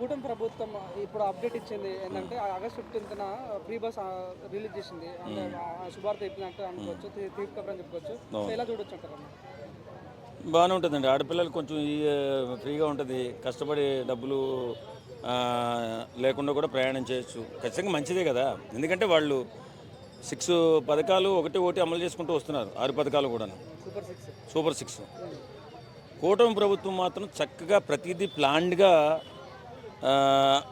కూటమి ప్రభుత్వం ఇప్పుడు అప్డేట్ ఇచ్చింది ఏంటంటే ఆగస్ట్ 15న ఫ్రీ బస్ రిలీజ్ చేసింది. అంటే శుభార్త చెప్పినట్టు అనుకోవచ్చు, తీర్పు చెప్పుకోవచ్చు. ఎలా చూడొచ్చు అంటారు? బాగానే ఉంటుందండి. ఆడపిల్లలు కొంచెం ఫ్రీగా ఉంటుంది. కష్టపడి డబ్బులు లేకుండా కూడా ప్రయాణం చేయొచ్చు. ఖచ్చితంగా మంచిదే కదా. ఎందుకంటే వాళ్ళు 6 పథకాలు ఒకటి అమలు చేసుకుంటూ వస్తున్నారు. 6 పథకాలు కూడా సూపర్ 6. కూటమి ప్రభుత్వం మాత్రం చక్కగా ప్రతిదీ ప్లాన్డ్గా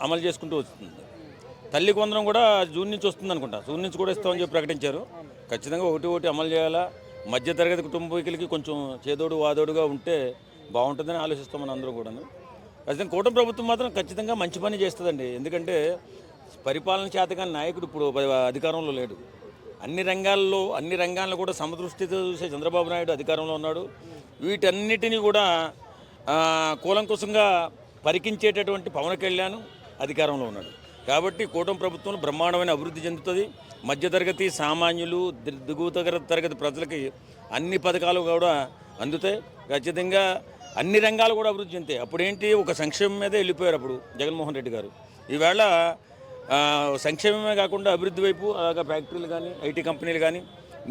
అమలు చేసుకుంటూ వస్తుంది. తల్లి కొందరం కూడా జూన్ నుంచి వస్తుంది అనుకుంటా. జూన్ నుంచి కూడా ఇస్తామని చెప్పి ప్రకటించారు. ఖచ్చితంగా ఒకటి అమలు చేయాలా. మధ్యతరగతి కుటుంబీకులకి కొంచెం చేదోడు వాదోడుగా ఉంటే బాగుంటుందని ఆలోచిస్తాం మన అందరూ కూడా. ఖచ్చితంగా కూటమి ప్రభుత్వం మాత్రం ఖచ్చితంగా మంచి పని చేస్తుందండి. ఎందుకంటే పరిపాలన చేతగాని నాయకుడు ఇప్పుడు అధికారంలో లేడు. అన్ని రంగాల్లో కూడా సమదృష్టితో చూసే చంద్రబాబు నాయుడు అధికారంలో ఉన్నాడు. వీటన్నిటినీ కూడా కూలంకుశంగా పరికించేటటువంటి పవన్ కళ్యాణ్ అధికారంలో ఉన్నాడు. కాబట్టి కూటమి ప్రభుత్వం బ్రహ్మాండమైన అభివృద్ధి చెందుతుంది. మధ్యతరగతి సామాన్యులు దిగువ తరగతి ప్రజలకి అన్ని పథకాలు కూడా అందుతాయి. ఖచ్చితంగా అన్ని రంగాలు కూడా అభివృద్ధి చెందుతాయి. అప్పుడేంటి ఒక సంక్షేమం మీదే వెళ్ళిపోయారు అప్పుడు జగన్మోహన్ రెడ్డి గారు. ఈవేళ సంక్షేమమే కాకుండా అభివృద్ధి వైపు అలాగా ఫ్యాక్టరీలు కానీ ఐటీ కంపెనీలు కానీ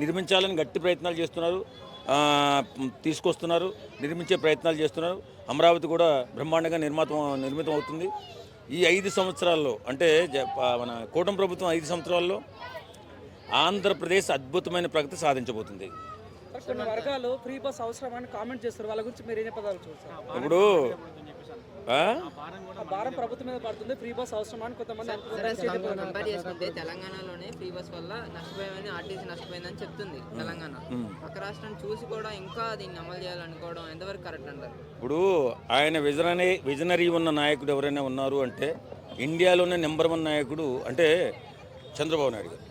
నిర్మించాలని గట్టి ప్రయత్నాలు చేస్తున్నారు, తీసుకొస్తున్నారు, నిర్మించే ప్రయత్నాలు చేస్తున్నారు. అమరావతి కూడా బ్రహ్మాండంగా నిర్మితం అవుతుంది. ఈ 5 సంవత్సరాల్లో అంటే మన కూటమి ప్రభుత్వం 5 సంవత్సరాల్లో ఆంధ్రప్రదేశ్ అద్భుతమైన ప్రగతి సాధించబోతుంది. కొన్ని వర్గాలు ఫ్రీ బస్ అవసరమని కామెంట్ చేస్తారు. వాళ్ళ గురించి మీరు ఏం పదాలు చూస్తారు? ఇప్పుడు భారం ప్రభుత్వం మీద పడుతుంది, ఫ్రీ బస్ అవసరమని కొంతమంది కంపేర్ చేసుకుంటే తెలంగాణలోనే ఫ్రీ బస్ వల్ల నష్టపోయామని ఆర్టీసీ నష్టపోయిందని చెప్తుంది తెలంగాణ. పక్క రాష్ట్రం చూసి కూడా ఇంకా దీన్ని అమలు చేయాలనుకోవడం ఎంతవరకు కరెక్ట్ అంటారు? ఇప్పుడు ఆయన విజనరీ ఉన్న నాయకుడు ఎవరైనా ఉన్నారు అంటే ఇండియాలోనే నెంబర్ 1 నాయకుడు అంటే చంద్రబాబు నాయుడు గారు.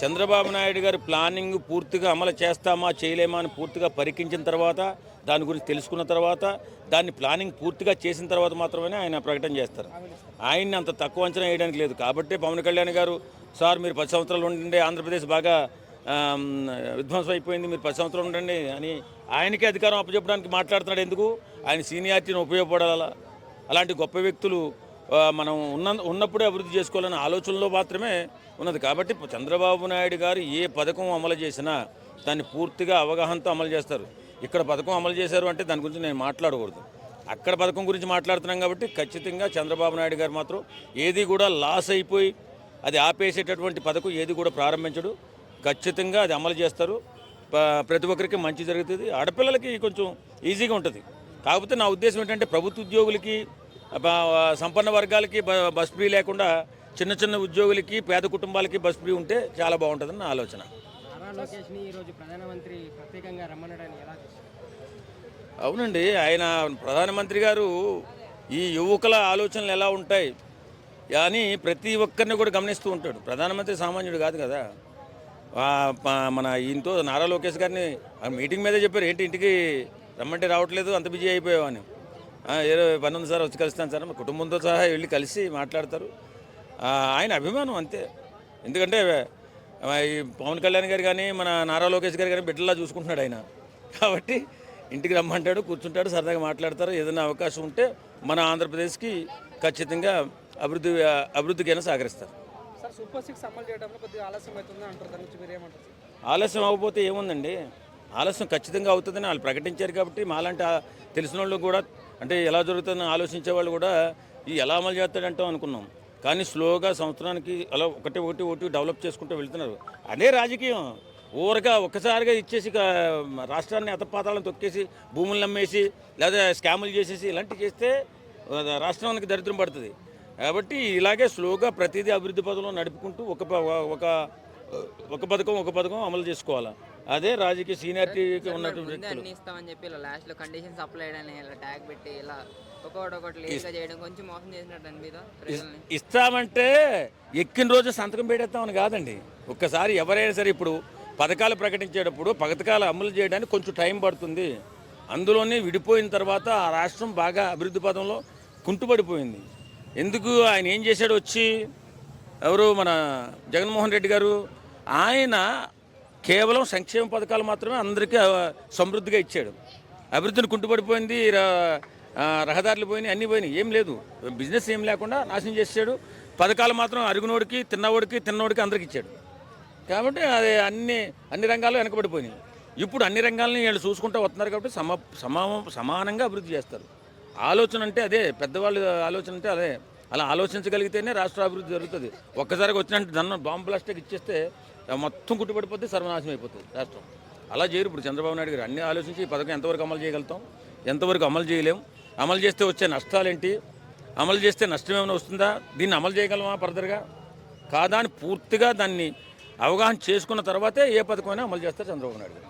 చంద్రబాబు నాయుడు గారు ప్లానింగ్ పూర్తిగా అమలు చేస్తామా చేయలేమా అని పూర్తిగా పరికించిన తర్వాత, దాని గురించి తెలుసుకున్న తర్వాత, దాన్ని ప్లానింగ్ పూర్తిగా చేసిన తర్వాత మాత్రమే ఆయన ప్రకటన చేస్తారు. ఆయన్ని అంత తక్కువ అంచనా వేయడానికి లేదు. కాబట్టి పవన్ కళ్యాణ్ గారు, సార్ మీరు 10 సంవత్సరాలు ఉండండి, ఆంధ్రప్రదేశ్ బాగా విధ్వంసం అయిపోయింది, మీరు 10 సంవత్సరాలు ఉండండి అని ఆయనకే అధికారం అప్పచెప్పడానికి మాట్లాడుతున్నాడు. ఎందుకు? ఆయన సీనియారిటీని ఉపయోగపడాలా. అలాంటి గొప్ప వ్యక్తులు మనం ఉన్నప్పుడే అభివృద్ధి చేసుకోవాలనే ఆలోచనలో మాత్రమే ఉన్నది. కాబట్టి చంద్రబాబు నాయుడు గారు ఏ పథకం అమలు చేసినా దాన్ని పూర్తిగా అవగాహనతో అమలు చేస్తారు. ఇక్కడ పథకం అమలు చేశారు అంటే దాని గురించి నేను మాట్లాడకూడదు. అక్కడ పథకం గురించి మాట్లాడుతున్నాం కాబట్టి ఖచ్చితంగా చంద్రబాబు నాయుడు గారు మాత్రం ఏది కూడా లాస్ అయిపోయి అది ఆపేసేటటువంటి పథకం ఏది కూడా ప్రారంభించడు. ఖచ్చితంగా అది అమలు చేస్తారు. ప్రతి ఒక్కరికి మంచి జరుగుతుంది. ఆడపిల్లలకి కొంచెం ఈజీగా ఉంటుంది. కాకపోతే నా ఉద్దేశం ఏంటంటే ప్రభుత్వ ఉద్యోగులకి, సంపన్న వర్గాలకి బస్ ఫ్రీ లేకుండా చిన్న ఉద్యోగులకి, పేద కుటుంబాలకి బస్ ఫ్రీ ఉంటే చాలా బాగుంటుందని నా ఆలోచన. అవునండి, ఆయన ప్రధానమంత్రి గారు ఈ యువకుల ఆలోచనలు ఎలా ఉంటాయి అని ప్రతి ఒక్కరిని కూడా గమనిస్తూ ఉంటాడు. ప్రధానమంత్రి సామాన్యుడు కాదు కదా. మన ఈయనతో నారా లోకేష్ గారిని మీటింగ్ మీదే చెప్పారు, ఏంటి ఇంటికి రమ్మంటే రావట్లేదు, అంత బిజీ అయిపోయావు అని. ఏదో పని ఉంది సార్, వచ్చి కలుస్తాను సార్, కుటుంబంతో సహా వెళ్ళి కలిసి మాట్లాడతారు. ఆయన అభిమానం అంతే. ఎందుకంటే ఈ పవన్ కళ్యాణ్ గారు కానీ మన నారా లోకేష్ గారు కానీ బిడ్డలా చూసుకుంటున్నాడు ఆయన. కాబట్టి ఇంటికి రమ్మంటాడు, కూర్చుంటాడు, సరదాగా మాట్లాడతారు. ఏదైనా అవకాశం ఉంటే మన ఆంధ్రప్రదేశ్కి ఖచ్చితంగా అభివృద్ధికైనా సహకరిస్తారు. సార్, సూపర్ 6 అమలు చేయడంలో కొద్దిగా ఆలస్యం అవుతుంది అంటారు. దాని గురించి మీరు ఏమంటారు? ఆలస్యం అవ్వకపోతే ఏముందండి, ఆలస్యం ఖచ్చితంగా అవుతుందని వాళ్ళు ప్రకటించారు. కాబట్టి మాలాంటి తెలిసిన వాళ్ళు కూడా అంటే ఎలా జరుగుతుందని ఆలోచించే వాళ్ళు కూడా ఎలా అమలు చేస్తాడంటాం అనుకున్నాం. కానీ స్లోగా సంవత్సరానికి అలా ఒకటి డెవలప్ చేసుకుంటూ వెళ్తున్నారు. అదే రాజకీయం. ఊరగా ఒక్కసారిగా ఇచ్చేసి రాష్ట్రాన్ని అతపాతాలను తొక్కేసి భూములు నమ్మేసి లేదా స్కాములు చేసేసి ఇలాంటివి చేస్తే రాష్ట్రానికి దరిద్రం పడుతుంది. కాబట్టి ఇలాగే స్లోగా ప్రతిదీ అభివృద్ధి పథంలో నడుపుకుంటూ ఒక పథకం అమలు చేసుకోవాలా. అదే రాజకీయ సీనియారిటీకి ఉన్నటువంటి వ్యక్తులు. ఇస్తామని చెప్పి ఇలా లాస్ట్లో కండిషన్స్ అప్లై చేయడం, ఇలా ట్యాగ్ పెట్టి ఇలా ఒకటి లేట్గా చేయడం కొంచెం మోసం చేసినట్టు అనిపిదా? ఇస్తామంటే ఎక్కిన రోజు సంతకం పెట్టేస్తామని కాదండి. ఒక్కసారి ఎవరైనా సరే ఇప్పుడు పథకాలు ప్రకటించేటప్పుడు పథకాలు అమలు చేయడానికి కొంచెం టైం పడుతుంది. అందులోనే విడిపోయిన తర్వాత ఆ రాష్ట్రం బాగా అభివృద్ధి పథంలో కుంటుపడిపోయింది. ఎందుకు? ఆయన ఏం చేశాడు? వచ్చి ఎవరు మన జగన్మోహన్ రెడ్డి గారు, ఆయన కేవలం సంక్షేమ పథకాలు మాత్రమే అందరికీ సమృద్ధిగా ఇచ్చాడు. అభివృద్ధిని కుంటుపడిపోయింది. రహదారులు పోయినాయి, అన్నీ పోయినాయి, ఏం లేదు, బిజినెస్ ఏం లేకుండా నాశనం చేసాడు. పథకాలు మాత్రం అరుగునోడికి తిన్నోడికి అందరికి ఇచ్చాడు. కాబట్టి అది అన్ని రంగాల్లో వెనకబడిపోయినాయి. ఇప్పుడు అన్ని రంగాలని వీళ్ళు చూసుకుంటూ వస్తున్నారు కాబట్టి సమానంగా అభివృద్ధి చేస్తారు. ఆలోచన అంటే అదే, పెద్దవాళ్ళు ఆలోచన అంటే అదే. అలా ఆలోచించగలిగితేనే రాష్ట్ర అభివృద్ధి జరుగుతుంది. ఒక్కసారిగా వచ్చినట్టు బాంబు బ్లాస్ట్కి ఇచ్చేస్తే మొత్తం కుట్టుబడిపోతే సర్వనాశనం అయిపోతుంది రాష్ట్రం. అలా చేయరు. ఇప్పుడు చంద్రబాబు నాయుడు గారు అన్నీ ఆలోచించి ఈ పథకం ఎంతవరకు అమలు చేయగలుగుతాం, ఎంతవరకు అమలు చేయలేం, అమలు చేస్తే వచ్చే నష్టాలేంటి, అమలు చేస్తే నష్టం ఏమైనా వస్తుందా, దీన్ని అమలు చేయగలమా ఫర్దర్గా కాదా అని పూర్తిగా దాన్ని అవగాహన చేసుకున్న తర్వాతే ఏ పథకమైనా అమలు చేస్తారు చంద్రబాబు నాయుడు గారు.